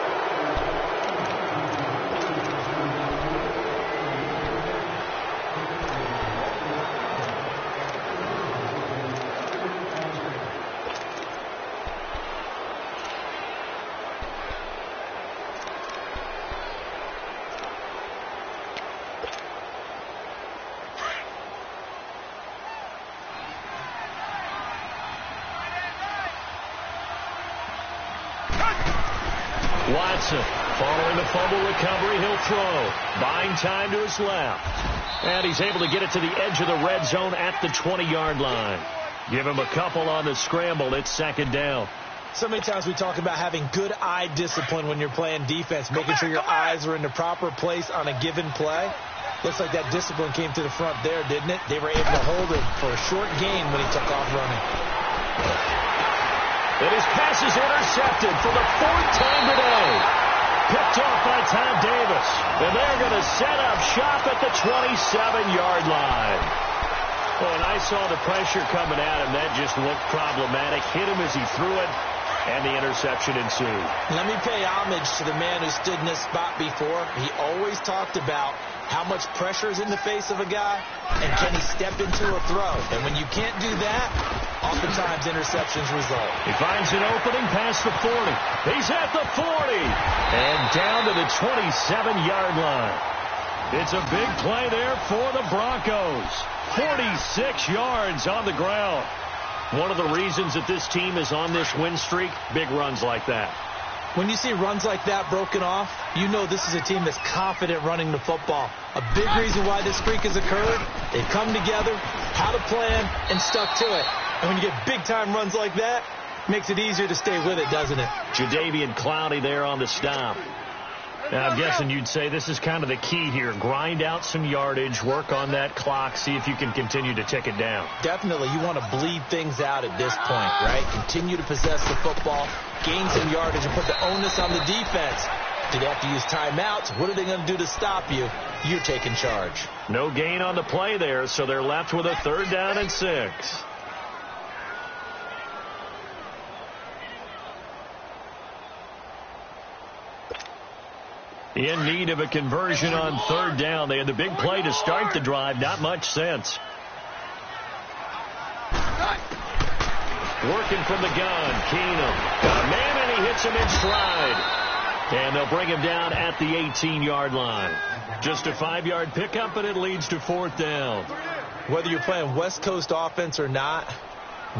Watson, following the fumble recovery, he'll throw. Buying time to his left. And he's able to get it to the edge of the red zone at the 20-yard line. Give him a couple on the scramble. It's 2nd down. So many times we talk about having good eye discipline when you're playing defense, making sure your eyes are in the proper place on a given play. Looks like that discipline came to the front there, didn't it? They were able to hold him for a short gain when he took off running. And his pass is intercepted for the 4th time today. Picked off by Tom Davis. And they're going to set up shop at the 27-yard line. Oh, and I saw the pressure coming at him. That just looked problematic. Hit him as he threw it, and the interception ensued. Let me pay homage to the man who stood in this spot before. He always talked about how much pressure is in the face of a guy, and can he step into a throw. And when you can't do that, oftentimes interceptions result. He finds an opening past the 40. He's at the 40. And down to the 27-yard line. It's a big play there for the Broncos. 46 yards on the ground. One of the reasons that this team is on this win streak, big runs like that. When you see runs like that broken off, you know this is a team that's confident running the football. A big reason why this streak has occurred, they've come together, had a plan, and stuck to it. And when you get big-time runs like that, it makes it easier to stay with it, doesn't it? Jadeveon Clowney there on the stop. Now, I'm guessing you'd say this is kind of the key here. Grind out some yardage, work on that clock, see if you can continue to tick it down. Definitely. You want to bleed things out at this point, right? Continue to possess the football, gain some yardage, and put the onus on the defense. Do they have to use timeouts? What are they going to do to stop you? You're taking charge. No gain on the play there, so they're left with a 3rd down and 6. In need of a conversion on 3rd down. They had the big play to start the drive. Not much sense. Working from the gun. Keenum. Got a man, and he hits him in stride. And they'll bring him down at the 18-yard line. Just a 5-yard pickup, and it leads to 4th down. Whether you're playing West Coast offense or not,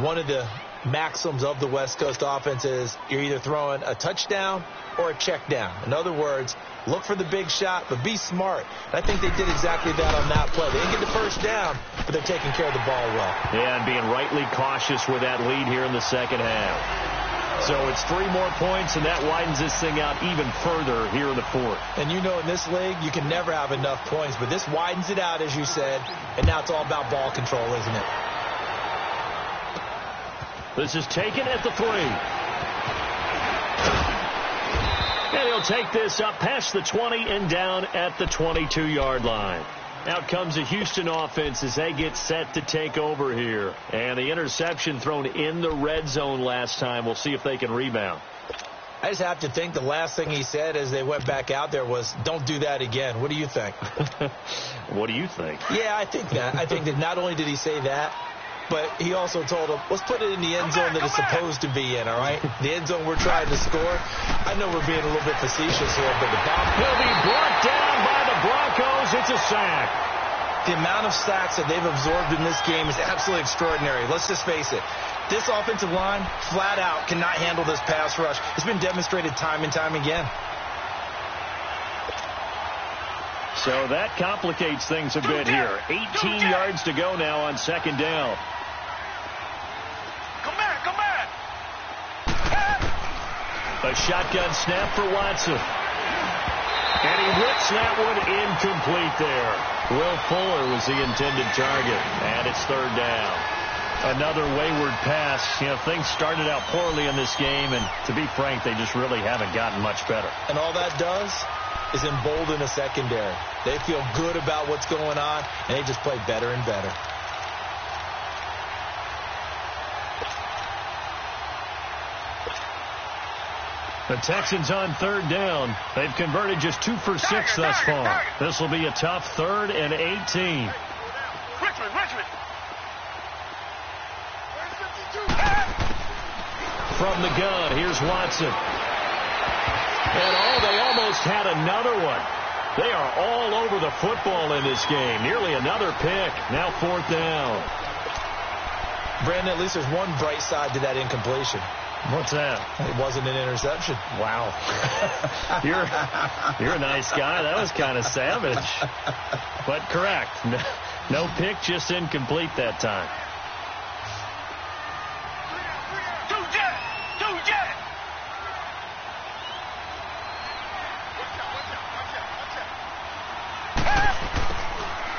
one of the maxims of the West Coast offense is you're either throwing a touchdown or a check down. In other words, look for the big shot, but be smart. And I think they did exactly that on that play. They didn't get the first down, but they're taking care of the ball well. Yeah, and being rightly cautious with that lead here in the 2nd half. So it's 3 more points, and that widens this thing out even further here in the 4th. And you know in this league, you can never have enough points, but this widens it out, as you said, and now it's all about ball control, isn't it? This is taken at the 3. And he'll take this up past the 20 and down at the 22-yard line. Out comes the Houston offense as they get set to take over here. And the interception thrown in the red zone last time. We'll see if they can rebound. I just have to think the last thing he said as they went back out there was, don't do that again. What do you think? What do you think? Yeah, I think that. I think that not only did he say that, but he also told him, let's put it in the end zone that it's supposed to be in, all right? The end zone we're trying to score. I know we're being a little bit facetious here, but the bomb will be brought down by the Broncos. It's a sack. The amount of sacks that they've absorbed in this game is absolutely extraordinary. Let's just face it. This offensive line, flat out, cannot handle this pass rush. It's been demonstrated time and time again. So that complicates things a bit here. 18 yards to go now on 2nd down. Come back. A shotgun snap for Watson. that one incomplete there. Will Fuller was the intended target, and it's third down. Another wayward pass. Things started out poorly in this game, and to be frank, they just really haven't gotten much better. And all that does is embolden a secondary. They feel good about what's going on, and they just play better and better. The Texans on third down. They've converted just 2 for 6 thus far. This will be a tough 3rd and 18. Richmond. From the gun, here's Watson. And they almost had another one. They are all over the football in this game. Nearly another pick. Now 4th down. Brandon, at least there's one bright side to that incompletion. What's that? It wasn't an interception. Wow. You're a nice guy. That was kind of savage. But correct. No pick, just incomplete that time.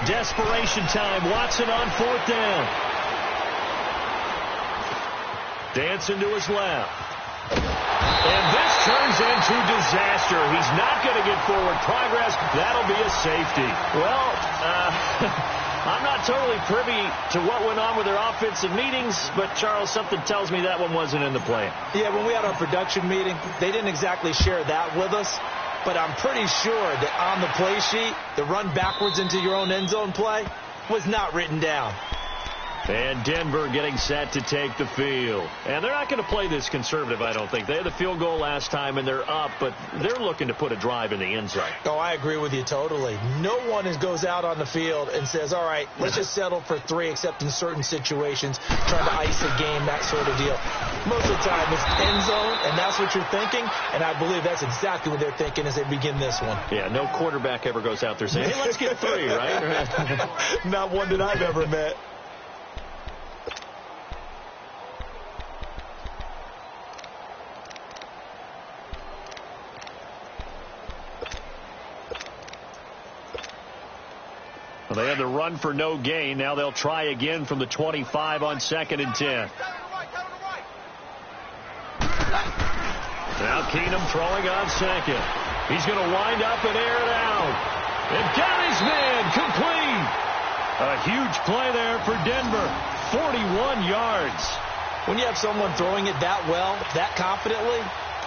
Desperation time. Watson on 4th down. Dancing to his left. And this turns into disaster. He's not going to get forward progress. That'll be a safety. Well, I'm not totally privy to what went on with their offensive meetings, but, Charles, something tells me that one wasn't in the plan. Yeah, when we had our production meeting, they didn't exactly share that with us. But I'm pretty sure that on the play sheet, the run backwards into your own end zone play was not written down. And Denver getting set to take the field. And they're not going to play this conservative, I don't think. They had the field goal last time, and they're up, but they're looking to put a drive in the end zone. Oh, I agree with you totally. No one goes out on the field and says, all right, let's just settle for 3, except in certain situations, trying to ice a game, that sort of deal. Most of the time, it's end zone, and that's what you're thinking, and I believe that's exactly what they're thinking as they begin this one. Yeah, no quarterback ever goes out there saying, hey, let's get 3, right? Not one that I've ever met. Well, they had the run for no gain. Now they'll try again from the 25 on 2nd and 10. Now Keenum throwing on 2nd. He's going to wind up and air it out. And got his man complete. A huge play there for Denver. 41 yards. When you have someone throwing it that well, that confidently,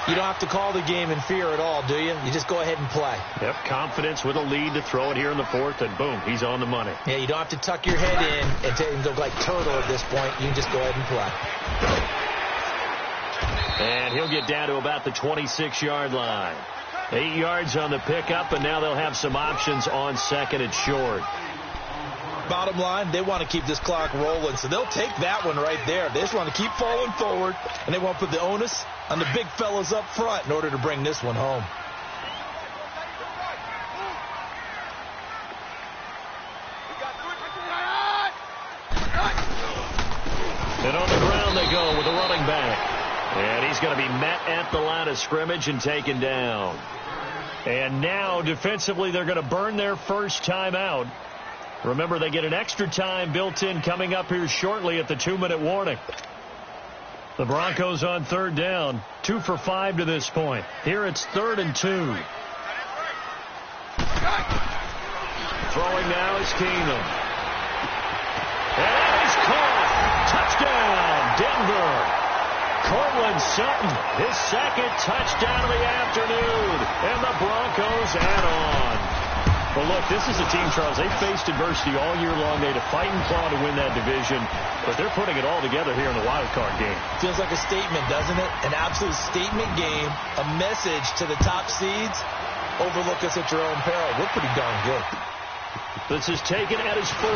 you don't have to call the game in fear at all, do you? You just go ahead and play. Yep, confidence with a lead to throw it here in the 4th, and boom, he's on the money. Yeah, you don't have to tuck your head in and take him look like turtle at this point. You can just go ahead and play. And he'll get down to about the 26-yard line. 8 yards on the pickup, and now they'll have some options on 2nd and short. Bottom line, they want to keep this clock rolling, so they'll take that one right there. They just want to keep falling forward, and they want to put the onus on the big fellas up front in order to bring this one home. And on the ground they go with a running back. And he's going to be met at the line of scrimmage and taken down. And now, defensively, they're going to burn their first time out. Remember, they get an extra time built in coming up here shortly at the 2-minute warning. The Broncos on 3rd down, 2 for 5 to this point. Here it's 3rd and 2. Throwing now is Keenum. And that is caught. Touchdown, Denver. Cortland Sutton, his 2nd touchdown of the afternoon. And the Broncos add on. Well, look, this is a team, Charles, they faced adversity all year long. They had to fight and claw to win that division, but they're putting it all together here in the wild card game. Feels like a statement, doesn't it? An absolute statement game, a message to the top seeds. Overlook us at your own peril. We're pretty darn good. This is taken at his 4.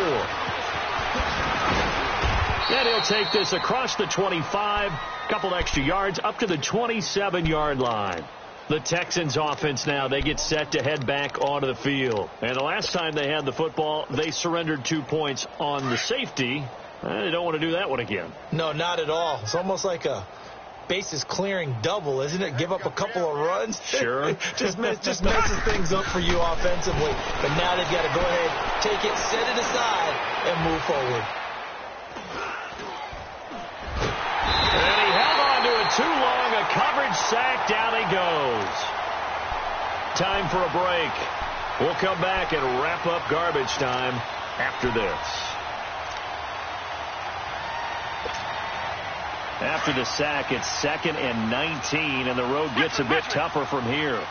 And he'll take this across the 25, couple extra yards, up to the 27-yard line. The Texans offense now, they get set to head back onto the field. And the last time they had the football, they surrendered 2 points on the safety. They don't want to do that one again. No, not at all. It's almost like a bases clearing double, isn't it? Give up a couple of runs. Sure. just messes things up for you offensively. But now they've got to go ahead, take it, set it aside, and move forward. And he held on to it too long. A coverage sack. Down he goes. Time for a break. We'll come back and wrap up garbage time after this. After the sack, it's 2nd and 19, and the road gets a bit tougher from here.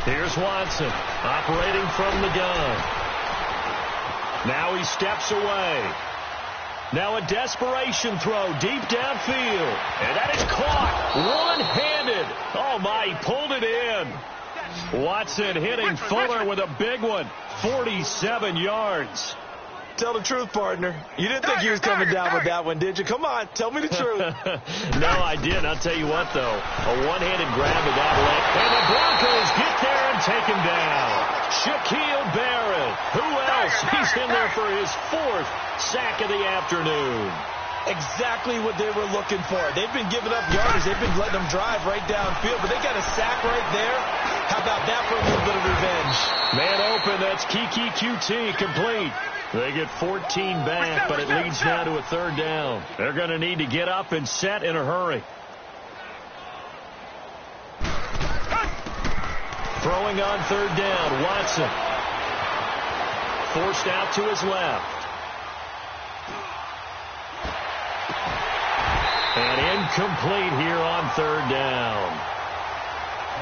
Here's Watson, operating from the gun. Now he steps away. Now a desperation throw deep downfield. And that is caught one-handed. Oh, my, he pulled it in. Watson hitting Fuller with a big one, 47 yards. Tell the truth, partner. You didn't think he was coming down with that one, did you? Come on, tell me the truth. No, I didn't. I'll tell you what, though. A one-handed grab of that leg. And the Broncos get there and take him down. Shaquille Barrett. Who else? He's in there for his 4th sack of the afternoon. Exactly what they were looking for. They've been giving up yardage. They've been letting them drive right downfield, but they got a sack right there. How about that for a little bit of revenge? Man open. That's Kiki QT complete. They get 14 back, but it leads now to a 3rd down. They're going to need to get up and set in a hurry. Throwing on 3rd down, Watson. Forced out to his left. And incomplete here on 3rd down.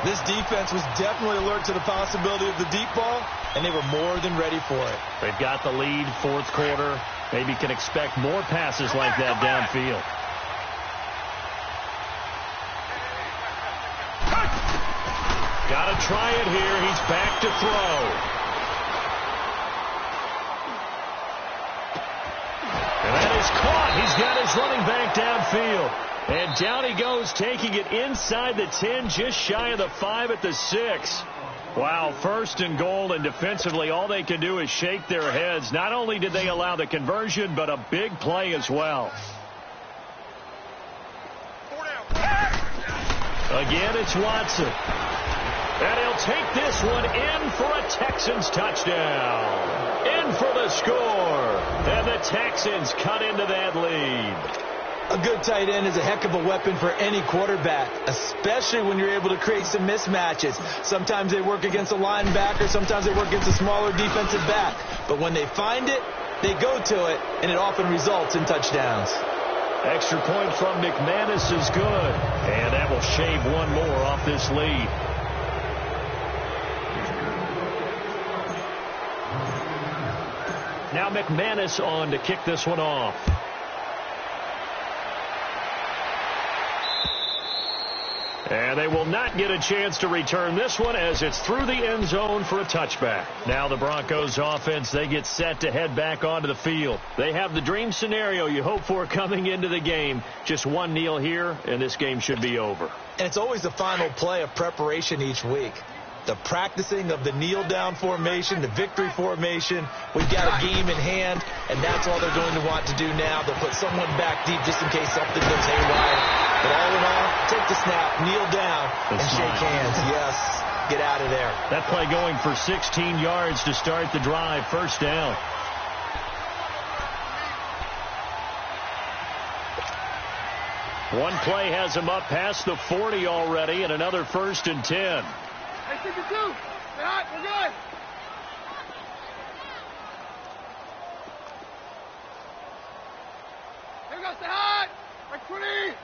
This defense was definitely alert to the possibility of the deep ball, and they were more than ready for it. They've got the lead, 4th quarter. Maybe can expect more passes like that downfield. Got to try it here. He's back to throw. And that is caught. He's got his running back downfield. And down he goes, taking it inside the 10, just shy of the 5 at the 6. Wow, 1st and goal, and defensively all they can do is shake their heads. Not only did they allow the conversion, but a big play as well. Again, it's Watson. And he'll take this one in for a Texans touchdown. In for the score. And the Texans cut into that lead. A good tight end is a heck of a weapon for any quarterback, especially when you're able to create some mismatches. Sometimes they work against a linebacker, sometimes they work against a smaller defensive back. But when they find it, they go to it, and it often results in touchdowns. Extra point from McManus is good, and that will shave one more off this lead. Now McManus on to kick this one off. And they will not get a chance to return this one as it's through the end zone for a touchback. Now the Broncos offense, they get set to head back onto the field. They have the dream scenario you hope for coming into the game. Just one kneel here, and this game should be over. And it's always the final play of preparation each week. The practicing of the kneel-down formation, the victory formation. We've got a game in hand, and that's all they're going to want to do now. They'll put someone back deep just in case something goes haywire. But all in all, take the snap, kneel down, and shake hands. Yes, get out of there. That play going for 16 yards to start the drive. 1st down. One play has him up past the 40 already, and another 1st and 10. Hey, 62. Stay hot. We're good. Here we go. Stay hot. Like 20.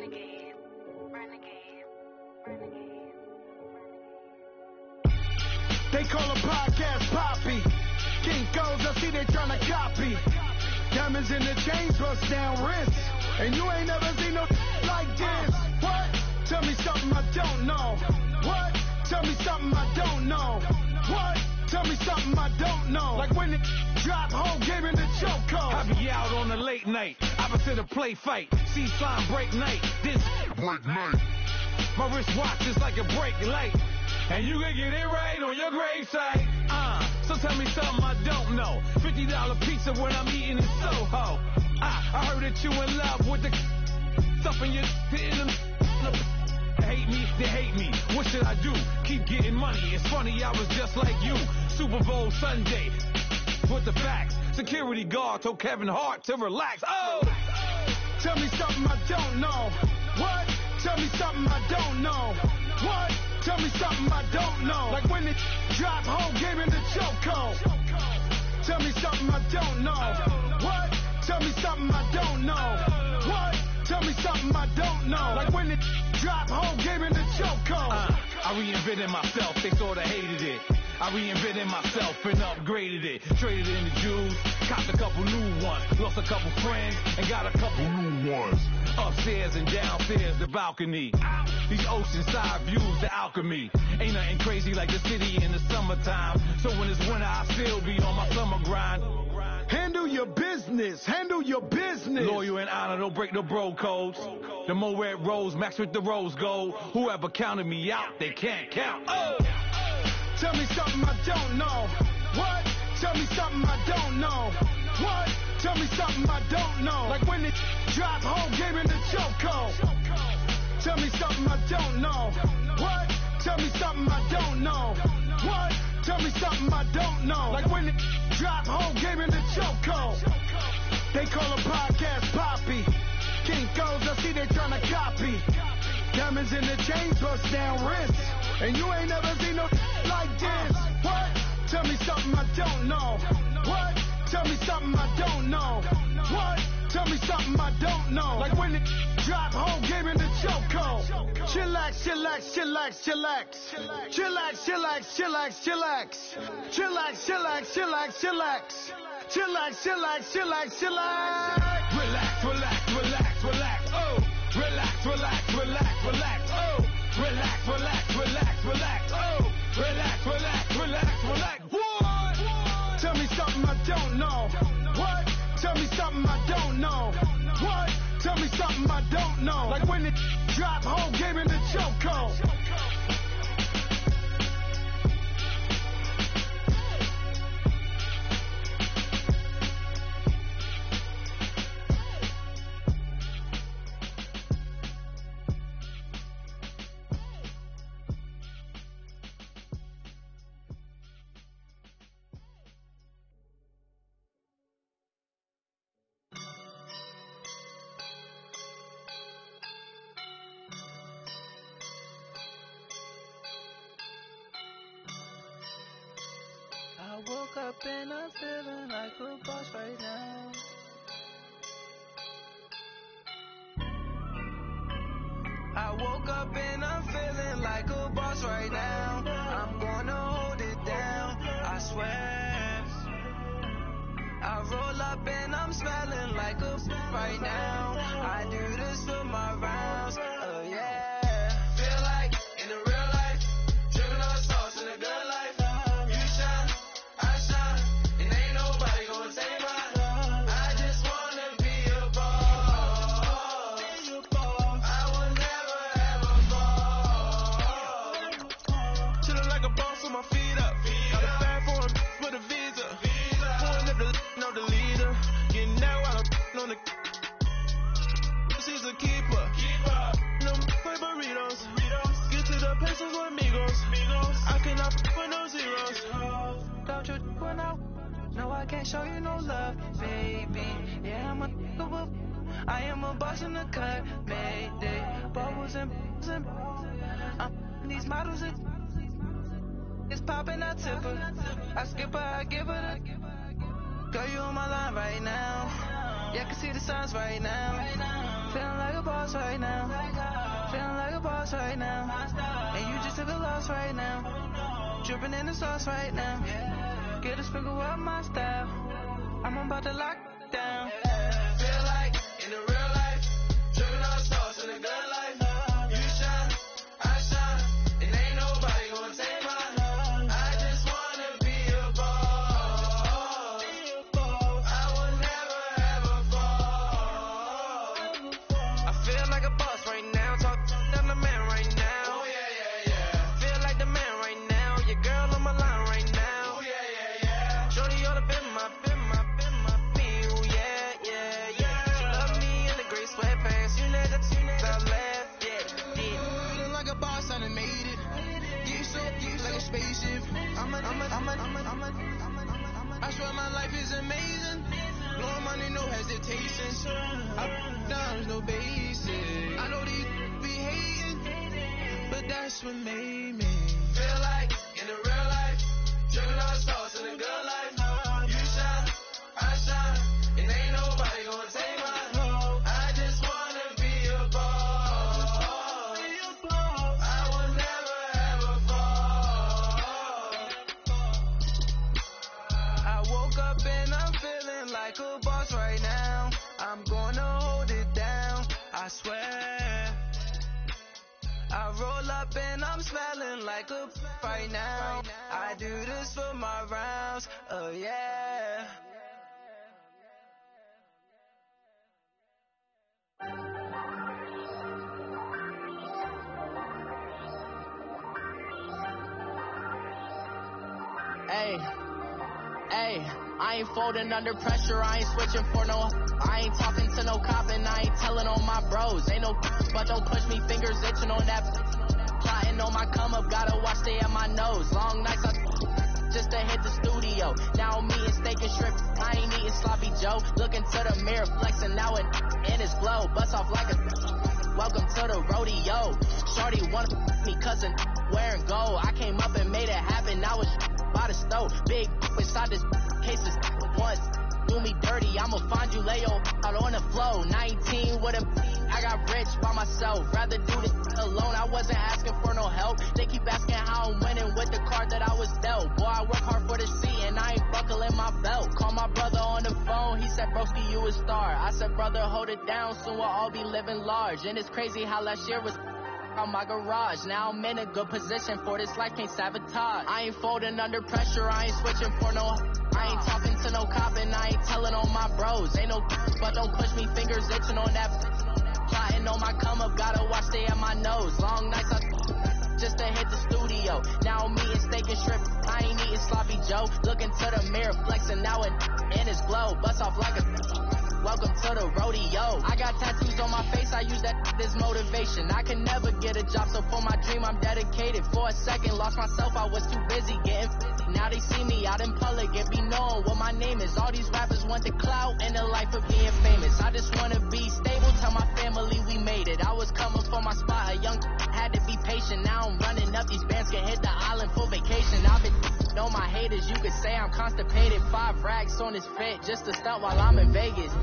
Renegade, renegade, renegade. They call a podcast Poppy. Kinkos, I see they tryna copy. Diamonds in the chains, bust down wrists. And you ain't never seen no like this. What? Tell me something I don't know. What? Tell me something I don't know. What? Tell me something I don't know. Like when it drop, whole game in the chokehold. I be out on a late night, opposite a play fight. See slime break night, this break night. My wristwatch is like a brake light. And you can get it right on your gravesite. So tell me something I don't know. $50 pizza when I'm eating in Soho. I heard that you in love with the stuff in your in them. Hate me, they hate me. What should I do? Keep getting money. It's funny, I was just like you. Super Bowl Sunday. With the facts. Security guard told Kevin Hart to relax. Oh! Tell me something I don't know. What? Tell me something I don't know. What? Tell me something I don't know. Like when it drop, whole game in the chokehold. Tell me something I don't know. What? Tell me something I don't know. What? Tell me something I don't know. Like when it drop, whole game in the chokehold. I reinvented myself, they sorta hated it. I reinvented myself and upgraded it. Traded in the Jews, copped a couple new ones. Lost a couple friends and got a couple new ones. Upstairs and downstairs, the balcony. These oceanside views, the alchemy. Ain't nothing crazy like the city in the summertime. So when it's winter, I still be on my summer grind. Handle your business, handle your business. Loyal and honor, don't break no bro codes. The more red rose, max with the rose gold. Whoever counted me out, they can't count. Oh! Tell me something I don't know. What? Tell me something I don't know. What? Tell me something I don't know. Like when it drop, whole game in the chokehold. Tell me something I don't know. What? Tell me something I don't know. What? Tell me something I don't know. Like when it drop, whole game in the chokehold. They call a podcast Poppy. Kinkos, I see they tryna copy. Diamonds in the chains, bust down wrists. And you ain't never seen no like this. What? Tell me something I don't know. What? Tell me something I don't know. What? Tell me something I don't know. Like when it drop, whole game in the chokehold. Chillax, chillax, chillax, chillax. Chillax, chillax, chillax, chillax. Chillax, chillax, chillax, chillax. Chillax, chillax, chillax, chillax. Relax, relax, relax, relax. Oh! Relax, relax, relax, relax. Oh! Relax, relax, relax, relax. Oh! Relax, relax, relax, relax. What? Tell me something I don't know. What? Tell me something I don't know. What? Tell me something I don't know. Like when it drop, whole game in the chokehold. I woke up and I'm feeling like a boss right now. I woke up and I'm feeling like a boss right now. I'm gonna hold it down, I swear. I roll up and I'm smelling like a right now. I do this for my rounds, oh yeah. Feel like in the real life, dripping on sauce in the good life. Show you no love, baby. Yeah, I am a boss in the cut, mayday. Bubbles and these models, it's popping, I tip her. I skip her, I give her the. Girl, you on my line right now. Yeah, I can see the signs right now. Feeling like a boss right now. Feeling like a boss right now. And you just took a loss right now. Dripping in the sauce right now. Get a sprinkle up my style. I'm about to lock down. Feel like in the real life, dripping on sauce in the good life. You shine, I shine, and ain't nobody gonna take mine. I just wanna be a boss. I will never ever fall. I feel like a boss right now. Talk I'm the man right now. Oh yeah, yeah, yeah. Feel like the man right now. Your girl on my line right now. Oh yeah, yeah, yeah. Shorty oughta been my feel, yeah, yeah, yeah. She love me in the gray sweatpants. You never left, yeah. Feeling like a boss, I done made it. Get so like a spaceship. I swear my life is amazing. Blowing money, no hesitation. Dimes, no basic. I know these be hating, but that's what made me feel like in the real life, dripping on sauce in the good life. You shine, I shine, and ain't nobody gonna take mine. I just wanna be a boss. I will never ever fall. I woke up and I'm feeling like a boss right now. I'm gonna hold it down, I swear. I roll up and I'm smelling like a right now. I do this for my rounds, oh yeah. Hey, I ain't folding under pressure, I ain't switching for no. I ain't talking to no cop and I ain't telling on my bros. Ain't no but don't push me, fingers itching on that. Plotting on my come up, gotta watch stay at my nose. Long nights just to hit the studio. Now I'm eating steak and shrimp, I ain't eating sloppy Joe. Looking to the mirror, flexing now it in his glow. Bust off like a welcome to the rodeo. Shorty wanna me cousin wearing gold. I came up and made it happen, I was by the stove. Big inside this cases once. Do me dirty, I'ma find you, lay your out on the floor. 19 with a I got rich by myself. Rather do this alone, I wasn't asking for no help. They keep asking how I'm winning with the card that I was dealt. Boy, I work hard for the seat and I ain't buckling my belt. Call my brother on the phone, he said, broski, you a star. I said, brother, hold it down, soon we'll all be living large. And it's crazy how last year was on my garage. Now I'm in a good position for this life, can't sabotage. I ain't folding under pressure, I ain't switching for no. I ain't talking to no cop and I ain't telling on my bros. Ain't no but don't push me, fingers itching on that. Plotting on my come up, gotta watch stay at my nose. Long nights just to hit the studio. Now I'm eating steak and shrimp, I ain't eating sloppy Joe. Looking to the mirror, flexing now it in his glow. Bust off like a welcome to the rodeo. I got tattoos on my face, I use that as motivation. I can never get a job, so for my dream I'm dedicated. For a second, lost myself, I was too busy getting now they see me out in public and be knowing what my name is. All these rappers want the clout and the life of being famous. I just wanna be stable, tell my family we made it. I was coming for my spot, a young had to be patient. Now I'm running up, these bands can hit the island for vacation. I've been on my haters, you could say I'm constipated. 5 racks on his fit, just to stunt while I'm in Vegas.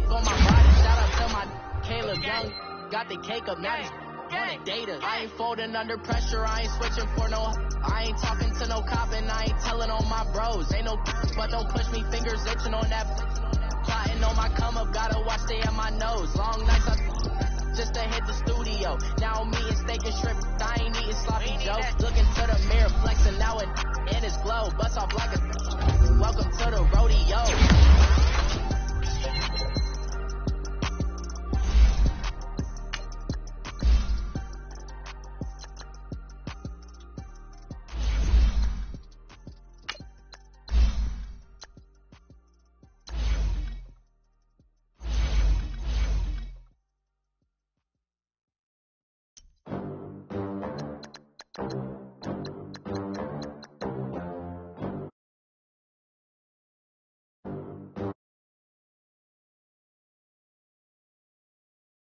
For my body, shout out to my Caleb Young, got the cake up, now he's wanna date us. I ain't folding under pressure, I ain't switching for no. I ain't talking to no cop and I ain't telling on my bros. Ain't no but don't push me, fingers itching on that. Plotting on my come up, gotta watch stay at my nose. Long nights just to hit the studio. Now I'm eating steak and shrimp, I ain't eating sloppy Joe. Looking to the mirror, flexing now it in his glow. Bust off like a welcome to the rodeo.